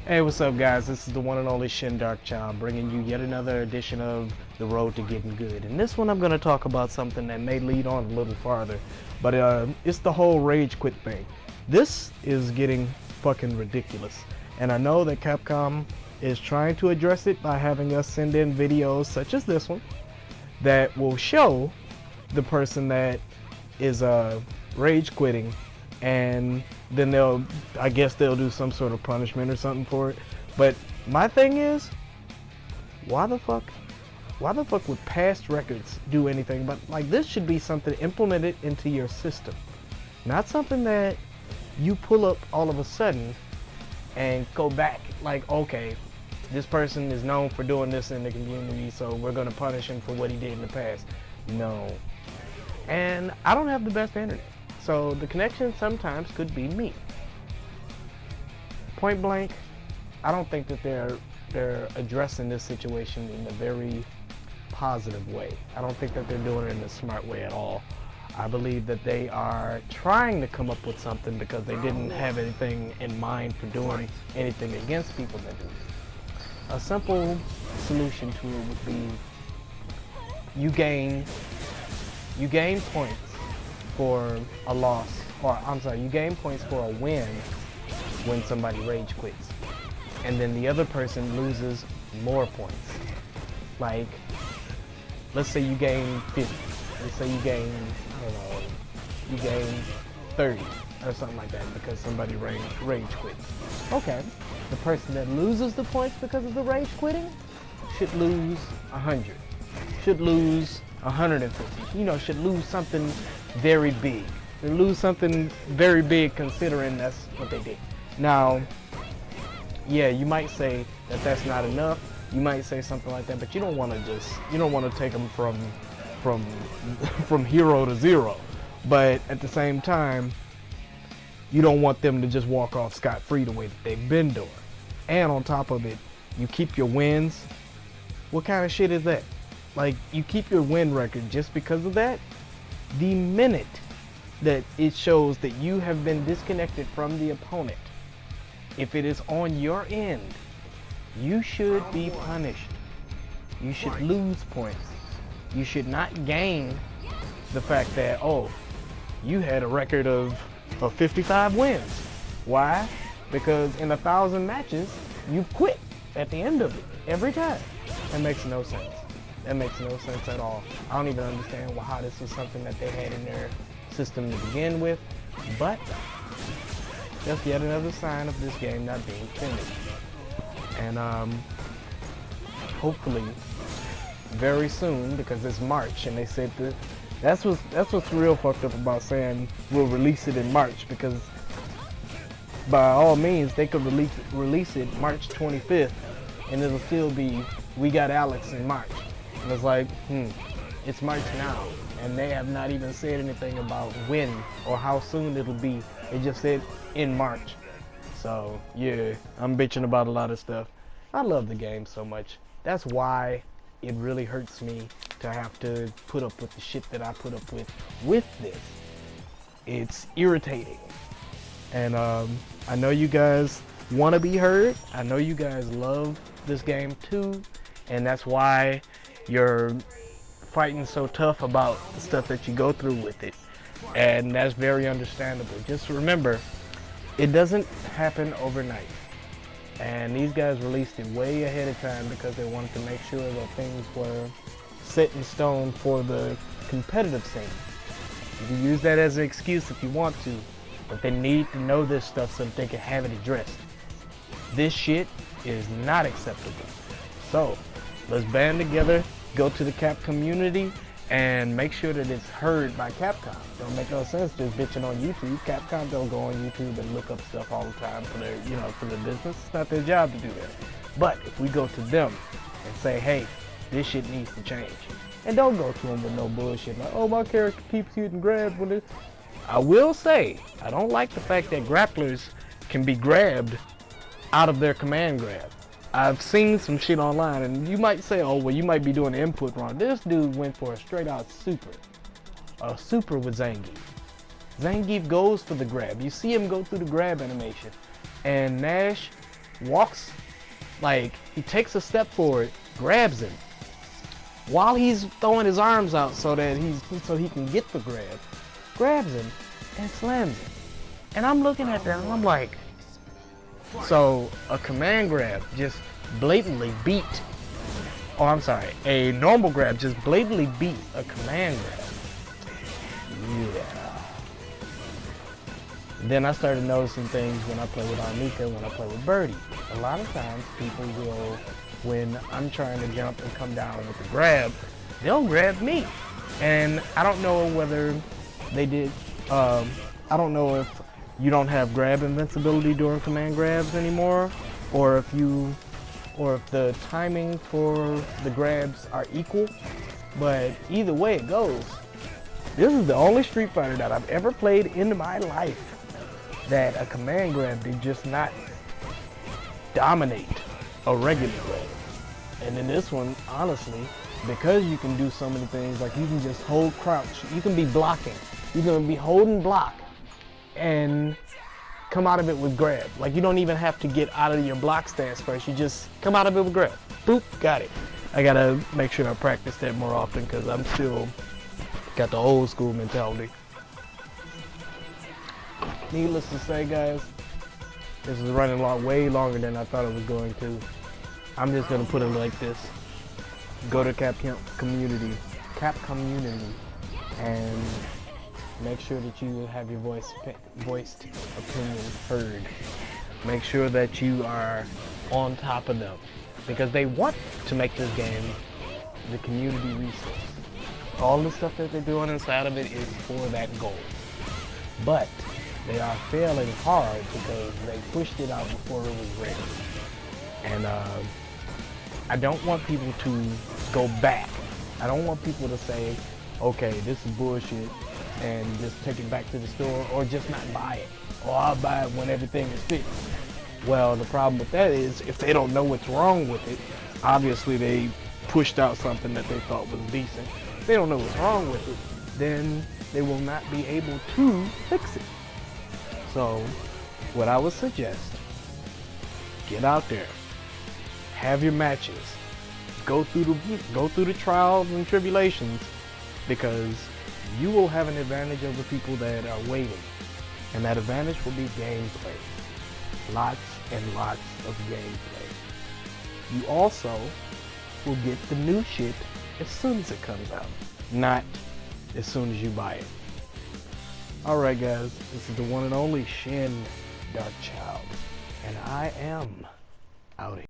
Hey, what's up, guys? This is the one and only Shin Dark Child, bringing you yet another edition of The Road to Getting Good. In this one, I'm going to talk about something that may lead on a little farther, but it's the whole rage quit thing. This is getting fucking ridiculous, and I know that Capcom is trying to address it by having us send in videos such as this one that will show the person that is rage quitting, and then I guess they'll do some sort of punishment or something for it. But my thing is, why the fuck would past records do anything? But like, this should be something implemented into your system, not something that you pull up all of a sudden and go back like, okay, this person is known for doing this in the community, so we're gonna punish him for what he did in the past. No. And I don't have the best internet, so the connection sometimes could be me. Point blank, I don't think that they're addressing this situation in a very positive way. I don't think that they're doing it in a smart way at all. I believe that they are trying to come up with something because they didn't have anything in mind for doing anything against people that do it. A simple solution to it would be you gain points for a loss, or I'm sorry, you gain points for a win when somebody rage quits, and then the other person loses more points. Like, let's say you gain 50, let's say you gain, I don't know, you gain 30 or something like that because somebody rage quits. Okay, the person that loses the points because of the rage quitting should lose 100, should lose 150, should lose something very big. They lose something very big considering that's what they did. Now, yeah, you might say that that's not enough. You might say something like that, but you don't want to take them from hero to zero. But at the same time, you don't want them to just walk off scot-free the way that they've been doing. And on top of it, you keep your wins. What kind of shit is that? Like, you keep your win record just because of that? The minute that it shows that you have been disconnected from the opponent, if it is on your end, you should be punished. You should lose points. You should not gain the fact that, oh, you had a record of 55 wins. Why? Because in 1,000 matches, you quit at the end of it, every time. That makes no sense. That makes no sense at all. I don't even understand how this was something that they had in their system to begin with, but just yet another sign of this game not being finished. And hopefully very soon, because it's March, and they said that's what's real fucked up about saying we'll release it in March, because by all means they could release it March 25th, and it'll still be we got Alex in March. And it's like, it's March now, and they have not even said anything about when or how soon it'll be. They just said in March. So yeah, I'm bitching about a lot of stuff. I love the game so much. That's why it really hurts me to have to put up with the shit that I put up with this. It's irritating. And I know you guys want to be heard. I know you guys love this game too, and that's why you're fighting so tough about the stuff that you go through with it, and that's very understandable. Just remember, it doesn't happen overnight, and these guys released it way ahead of time because they wanted to make sure that things were set in stone for the competitive scene. You can use that as an excuse if you want to, but they need to know this stuff so that they can have it addressed. This shit is not acceptable. So let's band together, go to the Cap community, and make sure that it's heard by Capcom. Don't make no sense just bitching on YouTube. Capcom don't go on YouTube and look up stuff all the time for their, for their business. It's not their job to do that. But if we go to them and say, hey, this shit needs to change, and don't go to them with no bullshit like, oh, my character keeps getting grabbed with it. I will say, I don't like the fact that grapplers can be grabbed out of their command grab. I've seen some shit online, and you might say, oh, well, you might be doing the input wrong. This dude went for a straight out super. A super with Zangief. Zangief goes for the grab. You see him go through the grab animation. And Nash walks, like, he takes a step forward, grabs him, while he's throwing his arms out so that he can get the grab, grabs him and slams him. And I'm looking at that and I'm like, so a command grab just blatantly beat, oh I'm sorry, a normal grab just blatantly beat a command grab. Yeah. Then I started noticing things when I play with Arnika, when I play with Birdie. A lot of times people will, when I'm trying to jump and come down with the grab, they'll grab me. And I don't know whether they did, I don't know if you don't have grab invincibility during command grabs anymore, or if the timing for the grabs are equal. But either way it goes, this is the only Street Fighter that I've ever played in my life that a command grab did just not dominate a regular grab. And in this one, honestly, because you can do so many things, like you can just hold crouch, you can be blocking, you can be holding block and come out of it with grab. Like you don't even have to get out of your block stance first, you just come out of it with grab. Boop, got it. I gotta make sure I practice that more often because I'm still got the old school mentality. Needless to say, guys, this is running way longer than I thought it was going to. I'm just gonna put it like this. Go to capcom community, and make sure that you have your voiced opinion heard. Make sure that you are on top of them because they want to make this game the community resource. All the stuff that they're doing inside of it is for that goal. But they are failing hard because they pushed it out before it was ready. And I don't want people to go back. I don't want people to say, okay, this is bullshit, and just take it back to the store, or just not buy it. Or I'll buy it when everything is fixed. Well, the problem with that is, if they don't know what's wrong with it, obviously they pushed out something that they thought was decent. If they don't know what's wrong with it, then they will not be able to fix it. So, what I would suggest, get out there, have your matches, go through the trials and tribulations, because you will have an advantage over people that are waiting, and that advantage will be gameplay. Lots and lots of gameplay. You also will get the new shit as soon as it comes out, not as soon as you buy it. Alright guys, this is the one and only Shin Dark Child, and I am out of here.